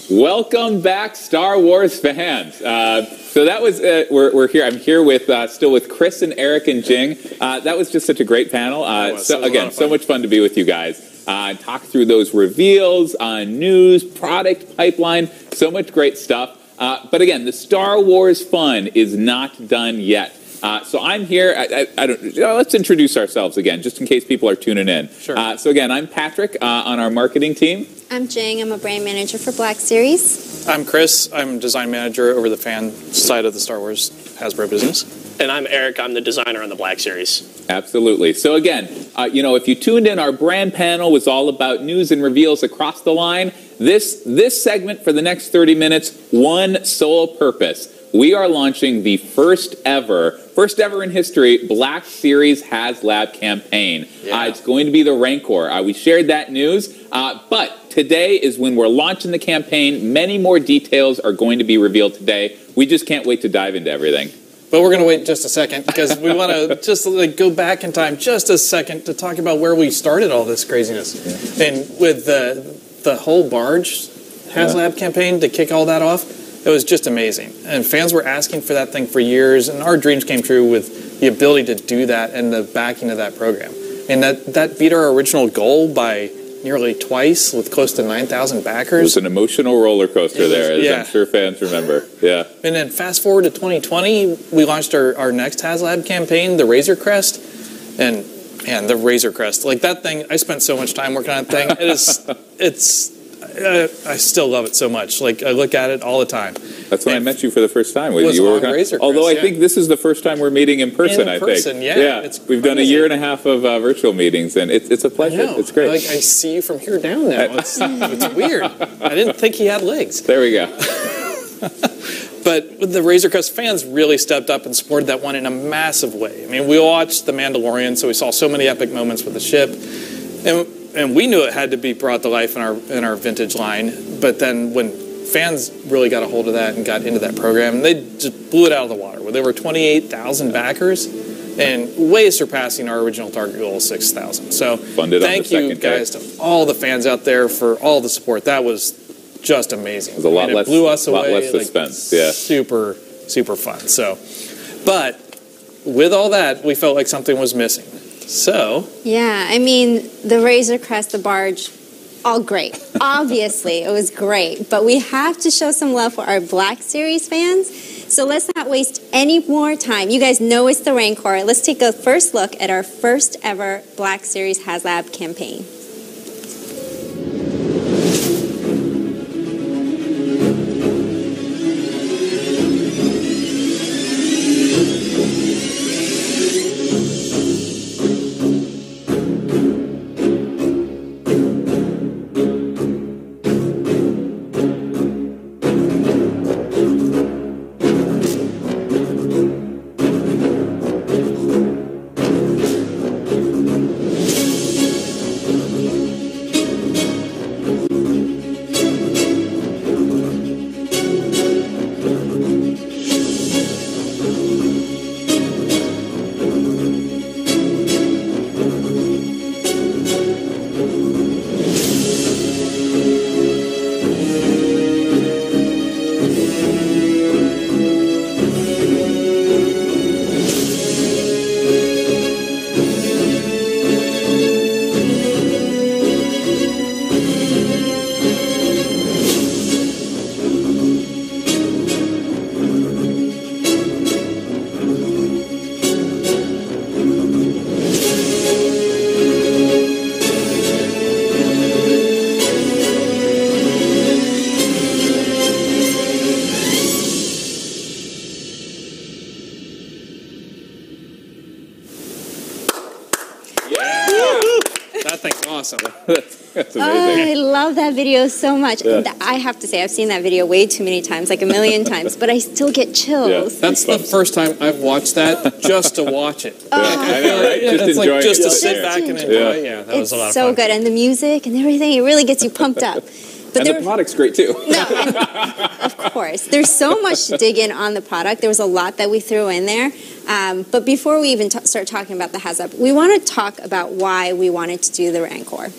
Welcome back, Star Wars fans. So that was we're here. I'm here with still with Chris and Eric and Jing. That was just such a great panel. So much fun to be with you guys. Talk through those reveals, news, product pipeline, so much great stuff. But again, the Star Wars fun is not done yet. So I'm here. Let's introduce ourselves again, just in case people are tuning in. Sure. So again, I'm Patrick on our marketing team. I'm Jing. I'm a brand manager for Black Series. I'm Chris. I'm design manager over the fan side of the Star Wars Hasbro business. And I'm Eric. I'm the designer on the Black Series. Absolutely. So again, if you tuned in, our brand panel was all about news and reveals across the line. This segment for the next 30 minutes, one sole purpose. We are launching the first ever in history, Black Series Haslab campaign. Yeah. It's going to be the Rancor. We shared that news, but today is when we're launching the campaign. Many more details are going to be revealed today. We just can't wait to dive into everything. But we're going to wait just a second because we want to just go back in time just a second to talk about where we started all this craziness. Yeah. And with the whole barge Haslab campaign to kick all that off, it was just amazing. And fans were asking for that thing for years, and our dreams came true with the ability to do that and the backing of that program. And that beat our original goal by nearly twice with close to 9,000 backers. It was an emotional roller coaster there, as I'm sure fans remember. Yeah. And then fast forward to 2020, we launched our next Haslab campaign, the Razor Crest. And man, the Razor Crest, like that thing, I spent so much time working on that thing. I still love it so much. Like, I look at it all the time. That's when I met you for the first time. Although I think this is the first time we're meeting in person, I think. Yeah. We've done a year and a half of virtual meetings, and it's a pleasure. It's great. I see you from here down now. It's weird. I didn't think he had legs. There we go. But the Razor Crest fans really stepped up and supported that one in a massive way. I mean, we watched The Mandalorian, so we saw so many epic moments with the ship. And we knew it had to be brought to life in our vintage line. But then when fans really got a hold of that and got into that program, they just blew it out of the water. With over 28,000 backers and way surpassing our original target goal of 6,000. So thank you guys to all the fans out there for all the support. That was just amazing. It was a lot less. It blew us away. A lot less suspense. Yeah. Super, super fun. So, but with all that, we felt like something was missing. So. Yeah, I mean, the Razor Crest, the barge, all great. Obviously, it was great. But we have to show some love for our Black Series fans. So let's not waste any more time. You guys know it's the Rancor. Let's take a first look at our first ever Black Series Haslab campaign. Awesome. That's amazing. Oh, I love that video so much. Yeah. I have to say, I've seen that video way too many times, like a million times, but I still get chills. Yeah, that's the first time I've watched that just to watch it. I know, right? Just to sit back and enjoy. Yeah, that was a lot of fun. It's so good, and the music and everything, it really gets you pumped up. But and the product's great too. No, of course. There's so much to dig in on the product. There was a lot that we threw in there. But before we even start talking about the Haslab, we want to talk about why we wanted to do the Rancor.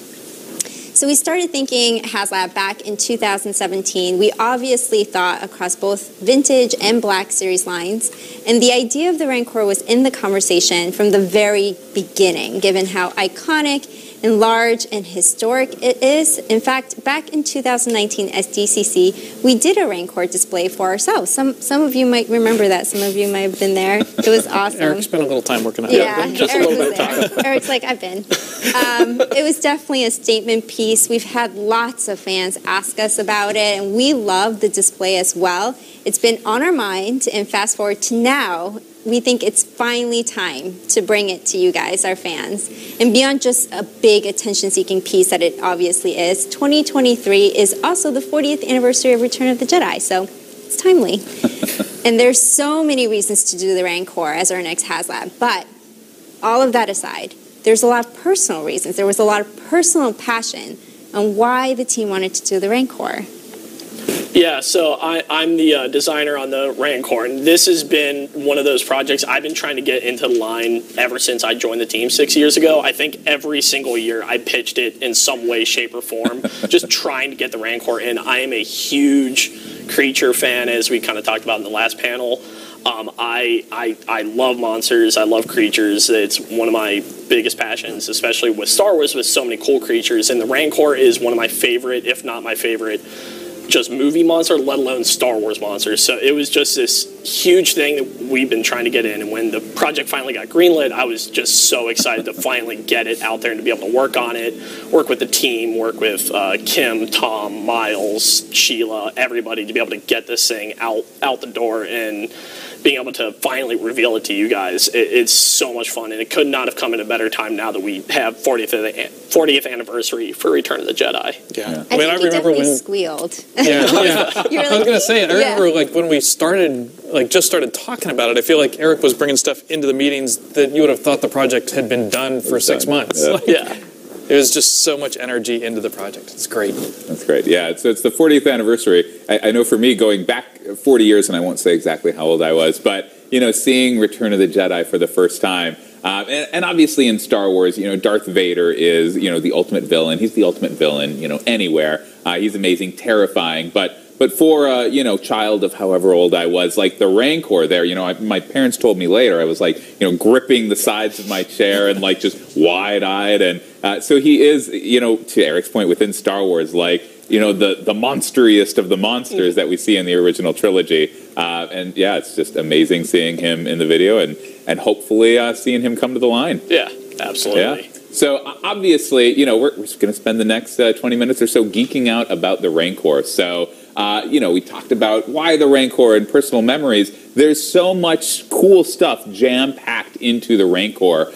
So we started thinking Haslab back in 2017. We obviously thought across both vintage and Black Series lines, and the idea of the Rancor was in the conversation from the very beginning, given how iconic and large and historic it is. In fact, back in 2019 SDCC, we did a Rancor display for ourselves. Some of you might remember that. Some of you might have been there. It was awesome. Eric spent a little time working on it. Yeah, just Eric a little was bit of there. Eric's like, I've been. It was definitely a statement piece. We've had lots of fans ask us about it, and we love the display as well. It's been on our mind, and fast forward to now, we think it's finally time to bring it to you guys, our fans. And beyond just a big attention-seeking piece that it obviously is, 2023 is also the 40th anniversary of Return of the Jedi, so it's timely. And there's so many reasons to do the Rancor as our next HasLab, but all of that aside, there's a lot of personal reasons. There was a lot of personal passion on why the team wanted to do the Rancor. Yeah, so I'm the designer on the Rancor, and this has been one of those projects I've been trying to get into the line ever since I joined the team 6 years ago. I think every single year I pitched it in some way, shape, or form, just trying to get the Rancor in. I am a huge creature fan, as we kind of talked about in the last panel. I love monsters. I love creatures. It's one of my biggest passions, especially with Star Wars, with so many cool creatures. And the Rancor is one of my favorite, if not my favorite, just movie monster, let alone Star Wars monsters. So it was just this huge thing that we've been trying to get in. And when the project finally got greenlit, I was just so excited to finally get it out there and to be able to work on it, work with the team, work with Kim, Tom, Miles, Sheila, everybody to be able to get this thing out the door and being able to finally reveal it to you guys. It's so much fun, and it could not have come at a better time now that we have 40th anniversary for Return of the Jedi. Yeah. I mean, I remember when squealed. Yeah. You were like, I was gonna say it. I yeah. remember like when we just started talking about it. I feel like Eric was bringing stuff into the meetings that you would have thought the project had been done for 6 months. Yeah. Like, Yeah. It was just so much energy into the project. It's great. That's great. Yeah, it's the 40th anniversary. I know for me, going back 40 years, and I won't say exactly how old I was, but, seeing Return of the Jedi for the first time, and obviously in Star Wars, Darth Vader is, the ultimate villain. He's the ultimate villain, anywhere. He's amazing, terrifying, but for a, child of however old I was, like the Rancor there, my parents told me later, I was like, gripping the sides of my chair and like just wide-eyed. And so he is, to Eric's point, within Star Wars, like, the monsteriest of the monsters that we see in the original trilogy. And yeah, it's just amazing seeing him in the video and hopefully seeing him come to the line. Yeah, absolutely. Yeah. So obviously, we're just going to spend the next 20 minutes or so geeking out about the Rancor. So, we talked about why the Rancor and personal memories. There's so much cool stuff jam-packed into the Rancor.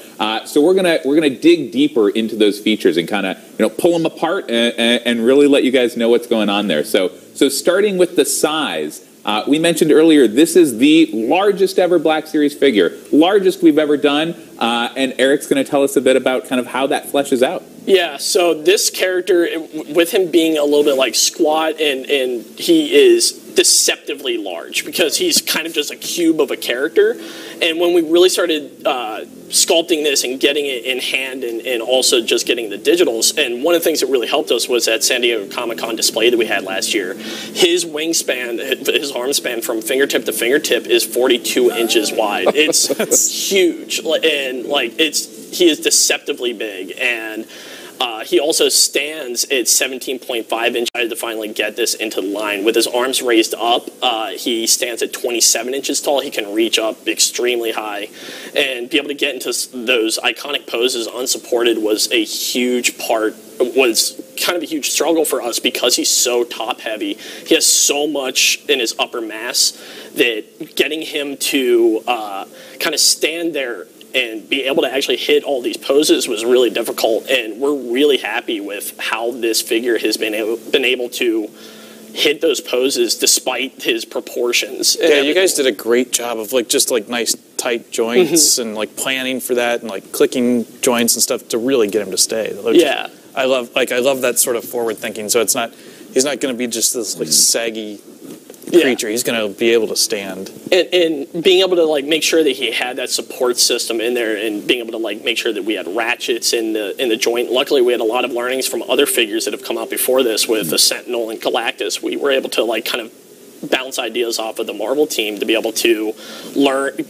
So we're gonna dig deeper into those features and kind of pull them apart and really let you guys know what's going on there. So starting with the size. We mentioned earlier, this is the largest ever Black Series figure, largest we've ever done, and Eric's going to tell us a bit about kind of how that fleshes out. Yeah, so this character, with him being a little bit like squat, and he is deceptively large because he's kind of just a cube of a character. And when we really started sculpting this and getting it in hand and also just getting the digitals, and one of the things that really helped us was that San Diego Comic-Con display that we had last year. His wingspan, his arm span from fingertip to fingertip is 42 inches wide. It's huge, and he is deceptively big, and he also stands at 17.5 inches to finally get this into the line. With his arms raised up, he stands at 27 inches tall. He can reach up extremely high. And be able to get into those iconic poses unsupported was kind of a huge struggle for us because he's so top heavy. He has so much in his upper mass that getting him to kind of stand there and be able to actually hit all these poses was really difficult, and we're really happy with how this figure has been able to hit those poses despite his proportions. Yeah, you guys did a great job of just nice tight joints and planning for that and clicking joints and stuff to really get him to stay. Yeah, I love that sort of forward thinking. So he's not going to be just this saggy creature. He's going to be able to stand. And being able to like make sure that he had that support system in there, and being able to like make sure that we had ratchets in the joint. Luckily, we had a lot of learnings from other figures that have come out before this with the Sentinel and Galactus. We were able to like kind of bounce ideas off of the Marvel team to be able to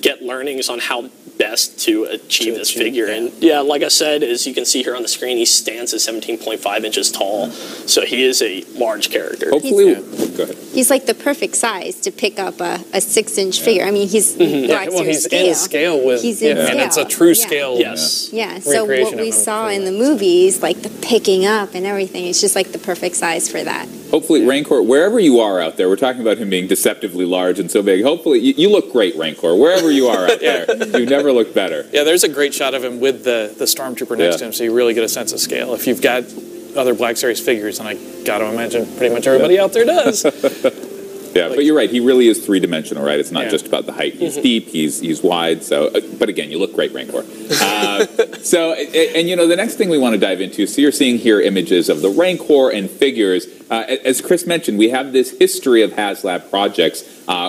get learnings on how best to achieve this figure. Yeah. And yeah, like I said, as you can see here on the screen, he stands at 17.5 inches tall, so he is a large character. Hopefully, go ahead. He's like the perfect size to pick up a 6-inch figure. I mean, he's he's scale. in scale with, he's in scale. And it's a true scale. Yes. Yeah. So what we saw in the movies, like the picking up and everything, it's just like the perfect size for that. Hopefully, Rancor, wherever you are out there, we're talking about him being deceptively large and so big. Hopefully, you look great, Rancor, wherever you are out there. You've never looked better. Yeah, there's a great shot of him with the Stormtrooper next to him, so you really get a sense of scale. If you've got other Black Series figures, and I got to imagine pretty much everybody out there does. Yeah, but you're right. He really is three-dimensional, right? It's not just about the height. He's deep, he's wide. So, but again, you look great, Rancor. The next thing we want to dive into, so you're seeing here images of the Rancor and figures. As Chris mentioned, we have this history of Haslab projects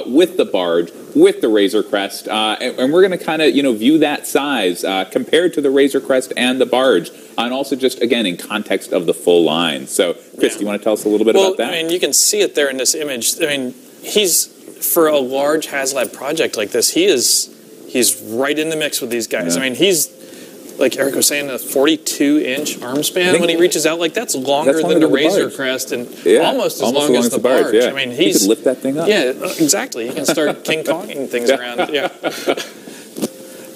with the Barge, with the Razor Crest, and we're going to kind of, view that size compared to the Razor Crest and the Barge, and also just, again, in context of the full line. So, Chris, do you want to tell us a little bit about that? I mean, you can see it there in this image. I mean, for a large Haslab project like this, he's right in the mix with these guys. Yeah. I mean, he's, like Eric was saying, a 42-inch arm span when he reaches out. Like, that's longer than the Razor Crest, and almost as long as the Barge. Yeah. I mean, he could lift that thing up. Yeah, exactly. He can start King Konging things around. Yeah.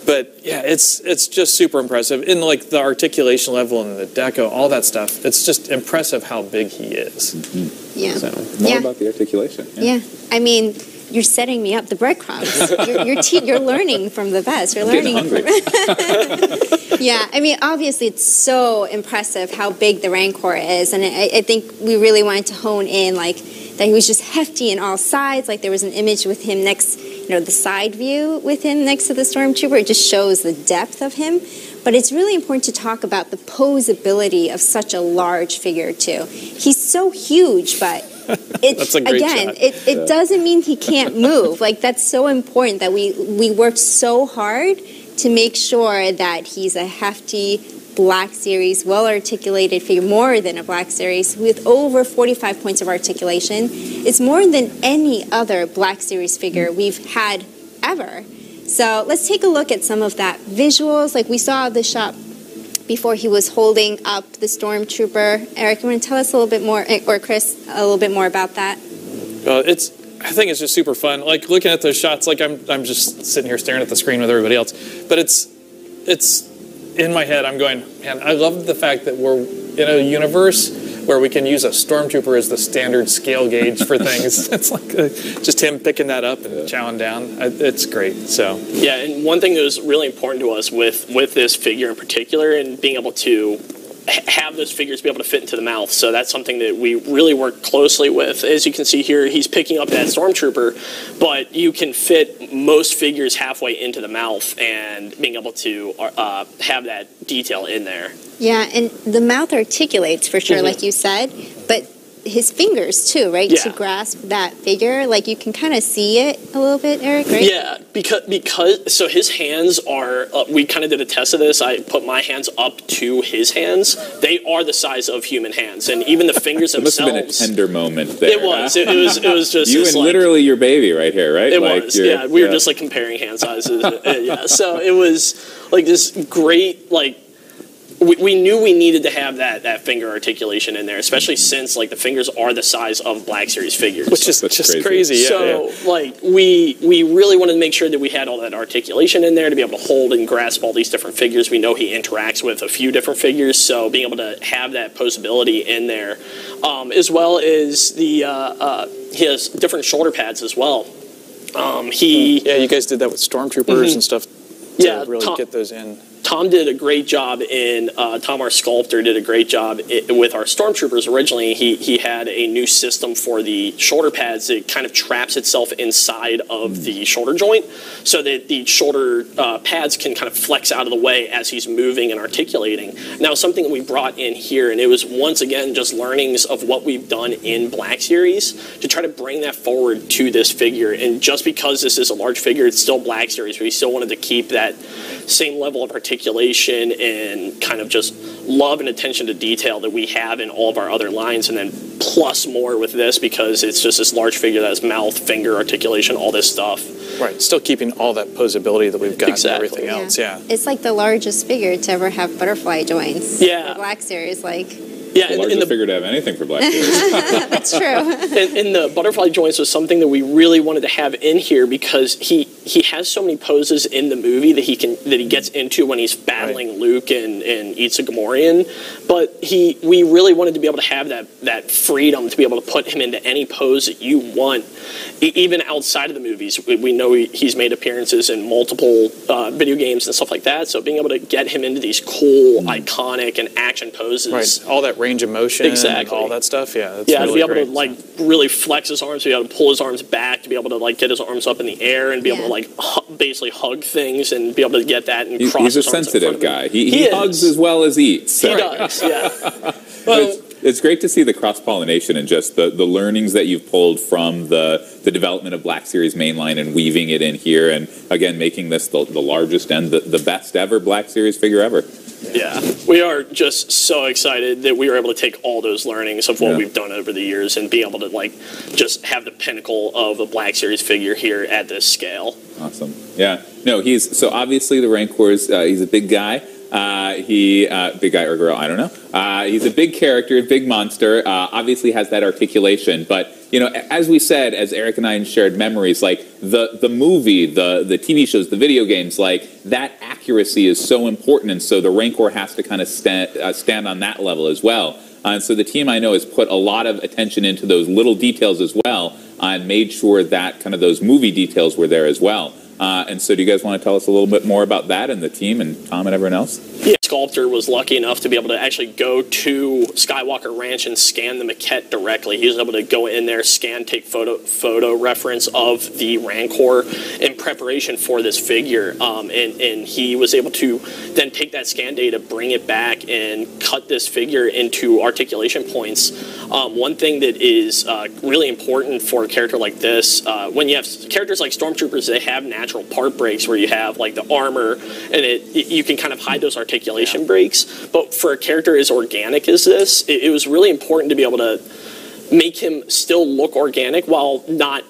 But yeah, it's just super impressive. In like the articulation level and the deco, all that stuff, it's just impressive how big he is. Mm-hmm. Yeah. So more about the articulation. Yeah. I mean, you're setting me up the breadcrumbs. You're learning from the best. You're learning I'm getting hungry. Yeah, I mean, obviously it's so impressive how big the Rancor is, and I think we really wanted to hone in like that he was just hefty in all sides. Like there was an image with him next, the side view with him next to the Stormtrooper. It just shows the depth of him. But it's really important to talk about the posability of such a large figure too. He's so huge, but that's a great shot. It doesn't mean he can't move. Like that's so important that we worked so hard to make sure that he's a hefty Black Series, well-articulated figure, more than a Black Series, with over 45 points of articulation. It's more than any other Black Series figure we've had ever. So let's take a look at some of that visuals. Like we saw the shot before he was holding up the Stormtrooper. Eric, you want to tell us a little bit more, or Chris, a little bit more about that? I think it's just super fun. Like looking at those shots, like I'm just sitting here staring at the screen with everybody else. But it's in my head, I'm going, man, I love the fact that we're in a universe where we can use a Stormtrooper as the standard scale gauge for things. It's like just him picking that up and chowing down. It's great. So yeah, and one thing that was really important to us with this figure in particular, and being able to have those figures be able to fit into the mouth. So that's something that we really worked closely with. As you can see here, he's picking up that Stormtrooper, but you can fit most figures halfway into the mouth, and being able to have that detail in there. Yeah, and the mouth articulates for sure, like you said, but his fingers too, right? Yeah. To grasp that figure, like you can kind of see it a little bit, Eric, right? Yeah, because so his hands are, we kind of did a test of this. I put my hands up to his hands. They are the size of human hands, and even the fingers themselves. It must have been a tender moment there. It was. It was just you and literally your baby right here, right? It was. Yeah, we were just like comparing hand sizes. Yeah, so it was like this great like. We knew we needed to have that finger articulation in there, especially since like the fingers are the size of Black Series figures, which is just crazy. Yeah, so like we really wanted to make sure that we had all that articulation in there to be able to hold and grasp all these different figures. We know he interacts with a few different figures, so being able to have that posability in there, as well as he has different shoulder pads as well. You guys did that with Stormtroopers and stuff. To really get those in. Tom did a great job Tom, our sculptor, did a great job with our Stormtroopers. Originally, he had a new system for the shoulder pads that kind of traps itself inside of the shoulder joint so that the shoulder pads can kind of flex out of the way as he's moving and articulating. Now, something that we brought in here, and it was once again just learnings of what we've done in Black Series to try to bring that forward to this figure. And just because this is a large figure, it's still Black Series, but we still wanted to keep that same level of articulation and kind of just love and attention to detail that we have in all of our other lines, and then plus more with this because it's just this large figure that has mouth, finger, articulation, all this stuff. Right, still keeping all that posability that we've got Exactly. and everything else, yeah. It's like the largest figure to ever have butterfly joints. Yeah. The Black Series, like... Yeah, The largest figure to have anything for Black Series. That's true. And the butterfly joints was something that we really wanted to have in here because he has so many poses in the movie that he gets into when he's battling Luke and eats a Gamorrean. But we really wanted to be able to have that freedom to be able to put him into any pose that you want, even outside of the movies. We know he's made appearances in multiple video games and stuff like that. So being able to get him into these cool, iconic, and action poses. Right, all that range of motion, Exactly. all that stuff, yeah. That's Yeah, really to be able great, to really flex his arms, to be able to pull his arms back, to be able to get his arms up in the air and be able to basically hug things and be able to get that and cross He's a his arms in sensitive front of him. guy. He hugs as well as eats. So. He does, yeah. Well, it's great to see the cross-pollination and just the learnings that you've pulled from the development of Black Series mainline and weaving it in here, and again making this the largest and the best ever Black Series figure ever. Yeah, we are just so excited that we were able to take all those learnings of what we've done over the years and be able to just have the pinnacle of a Black Series figure here at this scale. Awesome. Yeah. No, so obviously the Rancor's, he's a big guy. Big guy or girl, I don't know. He's a big character, big monster, obviously has that articulation, but, as we said, as Eric and I shared memories, the movie, the TV shows, the video games, that accuracy is so important, and so the Rancor has to kind of stand on that level as well. And so the team, I know, has put a lot of attention into those little details as well, and made sure that kind of those movie details were there as well. And so do you guys want to tell us a little bit more about that and the team and Tom and everyone else? Yeah, Sculptor was lucky enough to be able to actually go to Skywalker Ranch and scan the maquette directly. He was able to go in there, take photo reference of the Rancor in preparation for this figure. And he was able to then take that scan data, bring it back, and cut this figure into articulation points. One thing that is really important for a character like this, when you have characters like Stormtroopers, they have natural part breaks where you have the armor, and you can kind of hide those articulation breaks. But for a character as organic as this, it was really important to be able to make him still look organic while not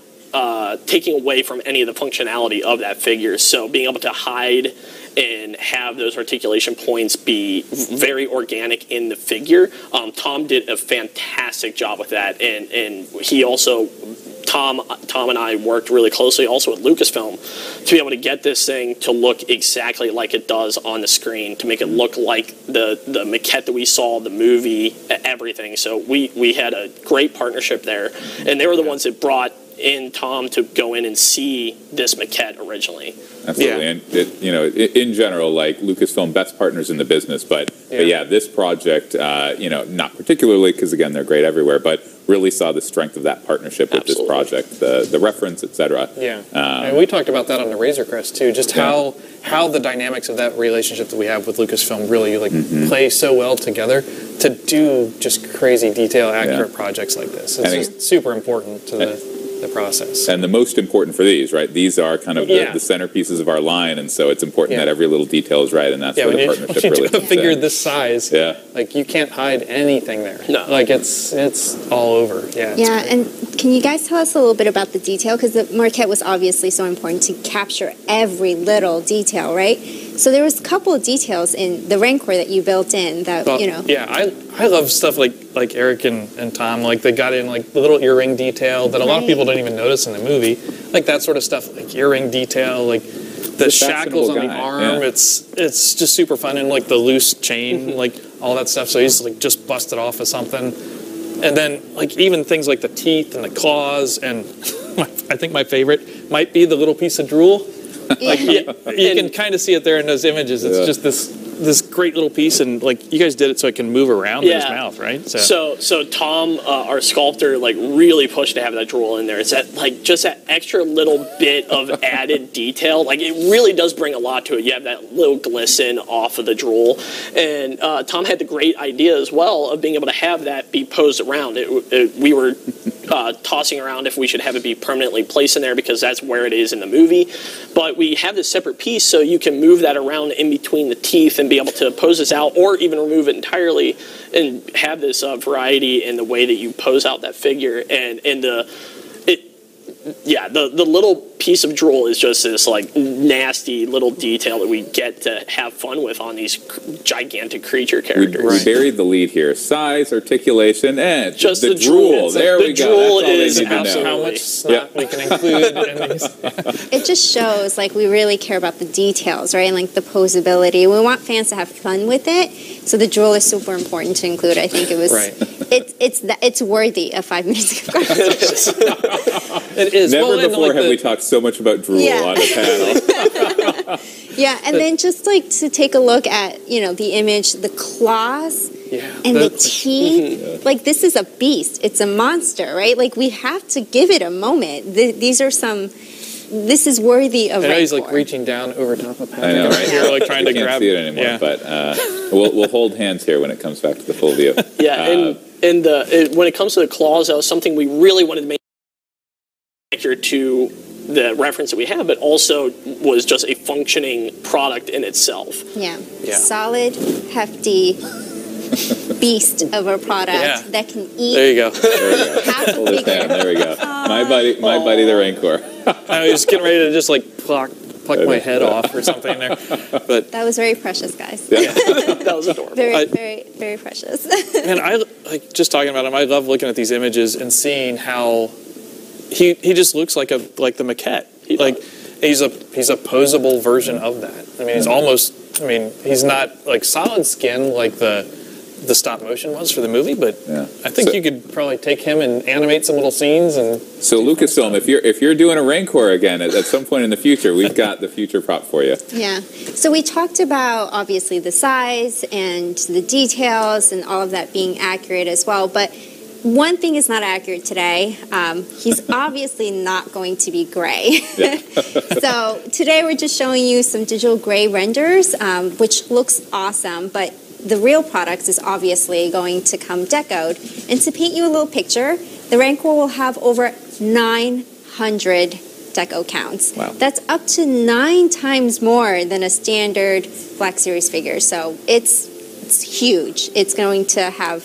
taking away from any of the functionality of that figure. So being able to hide and have those articulation points be very organic in the figure. Tom did a fantastic job with that, and he also, Tom and I worked really closely also with Lucasfilm to be able to get this thing to look exactly like it does on the screen, to make it look like the maquette that we saw, the movie, everything. So we had a great partnership there, and they were the ones that brought in Tom to go in and see this maquette originally. Absolutely, and in general, Lucasfilm, best partners in the business, but this project, not particularly because again they're great everywhere, but really saw the strength of that partnership with this project, the reference, etc. Yeah, and we talked about that on the Razor Crest too, just how the dynamics of that relationship that we have with Lucasfilm really play so well together to do just crazy detail accurate projects like this. It's just super important to the process. And the most important for these, right? These are kind of the centerpieces of our line, and so it's important that every little detail is right, and that's where the partnership really comes in. Figure this size, you can't hide anything there. No. It's all over. Yeah, and can you guys tell us a little bit about the detail? Because the maquette was obviously so important to capture every little detail, right? So there was a couple of details in the Rancor that you built in that, Yeah, I love stuff like Eric and Tom, they got in the little earring detail that a lot of people don't even notice in the movie. That sort of stuff, earring detail, the shackles on the arm. Yeah. It's just super fun, and the loose chain, all that stuff. So he's just busted off of something. And then even things like the teeth and the claws, and I think my favorite might be the little piece of drool. Like you can kind of see it there in those images. It's just this great little piece, and like you guys did it so it can move around in his mouth, right? So Tom, our sculptor, like really pushed to have that drool in there. It's that like just that extra little bit of added detail. Like it really does bring a lot to it. You have that little glisten off of the drool, and Tom had the great idea as well of being able to have that be posed around. We were tossing around if we should have it be permanently placed in there because that's where it is in the movie, but we have this separate piece so you can move that around in between the teeth and be able to pose this out, or even remove it entirely and have this variety in the way that you pose out that figure. And the little piece of drool is just this like nasty little detail that we get to have fun with on these gigantic creature characters. We buried the lead here: size, articulation, and just the drool. There we go. The drool is absolutely how much snot we can include in these. It just shows like we really care about the details, right? And like the posability. We want fans to have fun with it, so the drool is super important to include. I think it was. Right. It's worthy of 5 minutes of conversation. It is. Never before have we talked so much about drool on a panel. Yeah, and then just like to take a look at, the image, the claws and the teeth. Mm-hmm. Like this is a beast. It's a monster, right? Like we have to give it a moment. This is worthy of. I know he's like reaching down over top of Patrick. I know, right? You're like trying to grab. Can't see it anymore, but we'll hold hands here when it comes back to the full view. Yeah, when it comes to the claws, that was something we really wanted to make accurate to the reference that we have, but also was just a functioning product in itself. Yeah. Solid, hefty beast of a product that can eat. There you go. Hold his hand. There we go. My buddy, the Rancor. I was getting ready to just like pluck my head off or something there, but that was very precious, guys. Yeah. That was adorable. Very, very, very precious. Man, I like just talking about him. I love looking at these images and seeing how he just looks like the maquette. Like he's a posable version of that. I mean, he's almost. I mean, he's not like solid skin like the stop motion was for the movie, but I think you could probably take him and animate some little scenes. And so Lucasfilm, if you're doing a Rancor again at some point in the future, we've got the future prop for you. Yeah. So we talked about obviously the size and the details and all of that being accurate as well, but one thing is not accurate today. He's obviously not going to be gray. So today we're just showing you some digital gray renders, which looks awesome, but the real product is obviously going to come decoed. And to paint you a little picture, the Rancor will have over 900 deco counts. Wow. That's up to 9 times more than a standard Black Series figure. So it's huge. It's going to have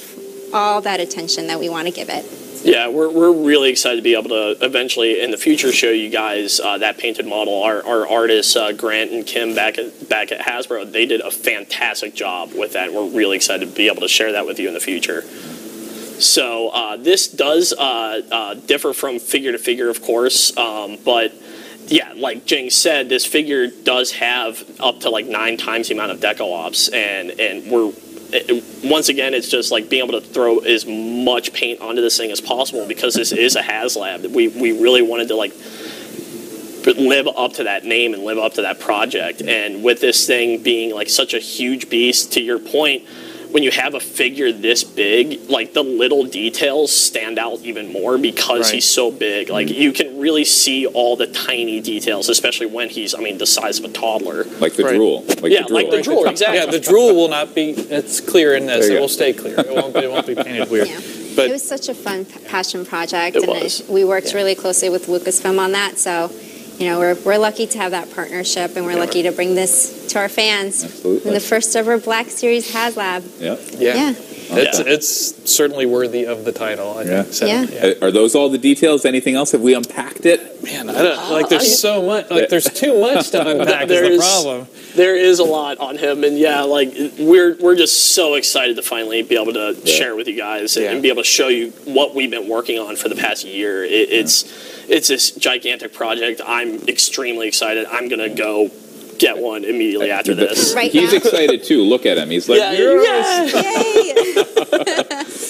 all that attention that we want to give it. Yeah, we're really excited to be able to eventually in the future show you guys that painted model. Our artists Grant and Kim back at Hasbro, they did a fantastic job with that. We're really excited to be able to share that with you in the future. So this does differ from figure to figure, of course, but yeah, like Jing said, this figure does have up to like 9 times the amount of deco ops, and we're. Once again, it's just like being able to throw as much paint onto this thing as possible because this is a Haslab. We really wanted to like live up to that name and live up to that project. And with this thing being like such a huge beast, to your point, when you have a figure this big, like the little details stand out even more because he's so big. Like you can really see all the tiny details, especially when he's, the size of a toddler. Like the drool. Like the drool, exactly. Yeah, the drool will not be, it's clear in this. It will stay clear. It won't be painted weird. Yeah. But it was such a fun passion project. And we worked really closely with Lucasfilm on that, so we're lucky to have that partnership, and we're lucky to bring this to our fans. Absolutely. In the first ever Black Series Haslab. Yeah. It's certainly worthy of the title, I think. So, Are those all the details? Anything else? Have we unpacked it? Man, I don't there's so much. There's too much to unpack is the problem. There is a lot on him, and we're just so excited to finally be able to share with you guys and be able to show you what we've been working on for the past year. It's this gigantic project. I'm extremely excited. I'm gonna go get one immediately after this. He's excited too. Look at him. He's like, yes! Yay!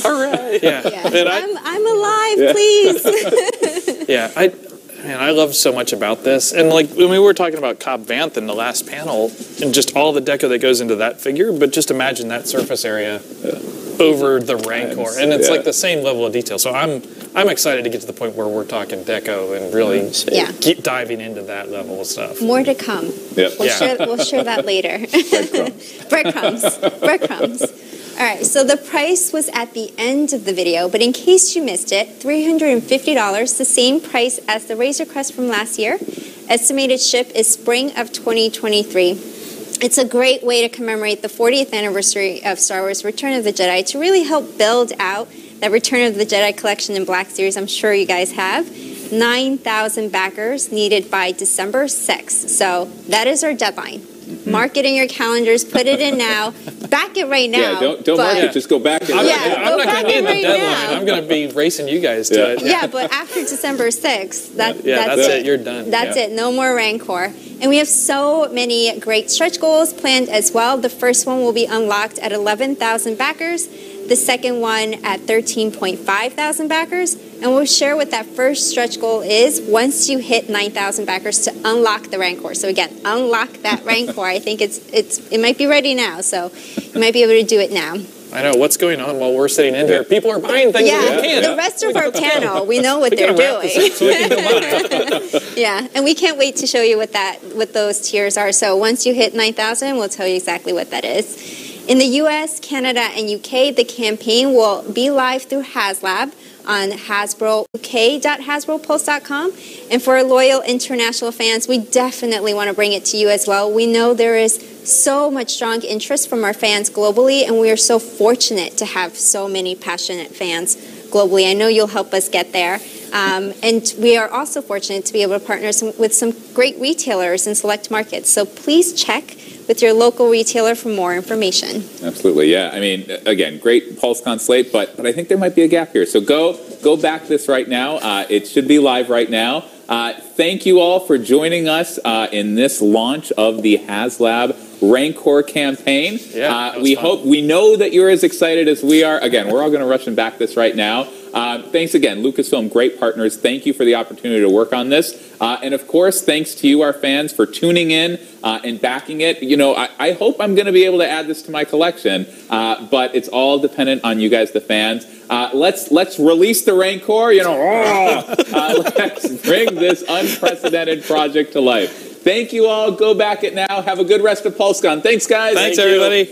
All right. Yeah. I'm alive, please. Yeah. Man, I love so much about this. And like when we were talking about Cobb Vanth in the last panel, and just all the deco that goes into that figure, but just imagine that surface area over the Rancor. And it's like the same level of detail. So I'm excited to get to the point where we're talking deco and really keep diving into that level of stuff. More to come. Yep. We'll share that later. Breadcrumbs. Breadcrumbs. All right, so the price was at the end of the video, but in case you missed it, $350, the same price as the Razor Crest from last year. Estimated ship is spring of 2023. It's a great way to commemorate the 40th anniversary of Star Wars Return of the Jedi, to really help build out that Return of the Jedi collection in Black Series. I'm sure you guys have. 9,000 backers needed by December 6th. So that is our deadline. Mark it in your calendars. Put it in now. Back it right now. Yeah, don't mark it. Just go back it. I'm not going to need the deadline. I'm going to be racing you guys to it. Yeah, but after December 6th, that's it. You're done. That's it. No more Rancor. And we have so many great stretch goals planned as well. The first one will be unlocked at 11,000 backers. The second one at 13.5 thousand backers. And we'll share what that first stretch goal is once you hit 9,000 backers to unlock the Rancor. So again, unlock that Rancor. I think it might be ready now, so you might be able to do it now. I know what's going on while we're sitting in here. People are buying things that we can't. The rest of our panel, we know what they're doing. Yeah, and we can't wait to show you what those tiers are. So once you hit 9,000, we'll tell you exactly what that is. In the US, Canada, and UK, the campaign will be live through Haslab on hasbro.uk.hasbropulse.com. And for our loyal international fans, we definitely want to bring it to you as well. We know there is so much strong interest from our fans globally, and we are so fortunate to have so many passionate fans globally. I know you'll help us get there. And we are also fortunate to be able to partner with some great retailers in select markets. So please check with your local retailer for more information. Absolutely, yeah. I mean, again, great Pulsecon slate, but I think there might be a gap here. So go back this right now. It should be live right now. Thank you all for joining us in this launch of the Haslab Rancor campaign. We know that you're as excited as we are. Again, we're all going to rush and back this right now. Thanks again, Lucasfilm, great partners. Thank you for the opportunity to work on this. And of course, thanks to you, our fans, for tuning in and backing it. You know, I hope I'm going to be able to add this to my collection, but it's all dependent on you guys, the fans. Let's release the Rancor. You know, let's bring this unprecedented project to life. Thank you all. Go back it now. Have a good rest of Pulsecon. Thanks, guys. Thanks, everybody.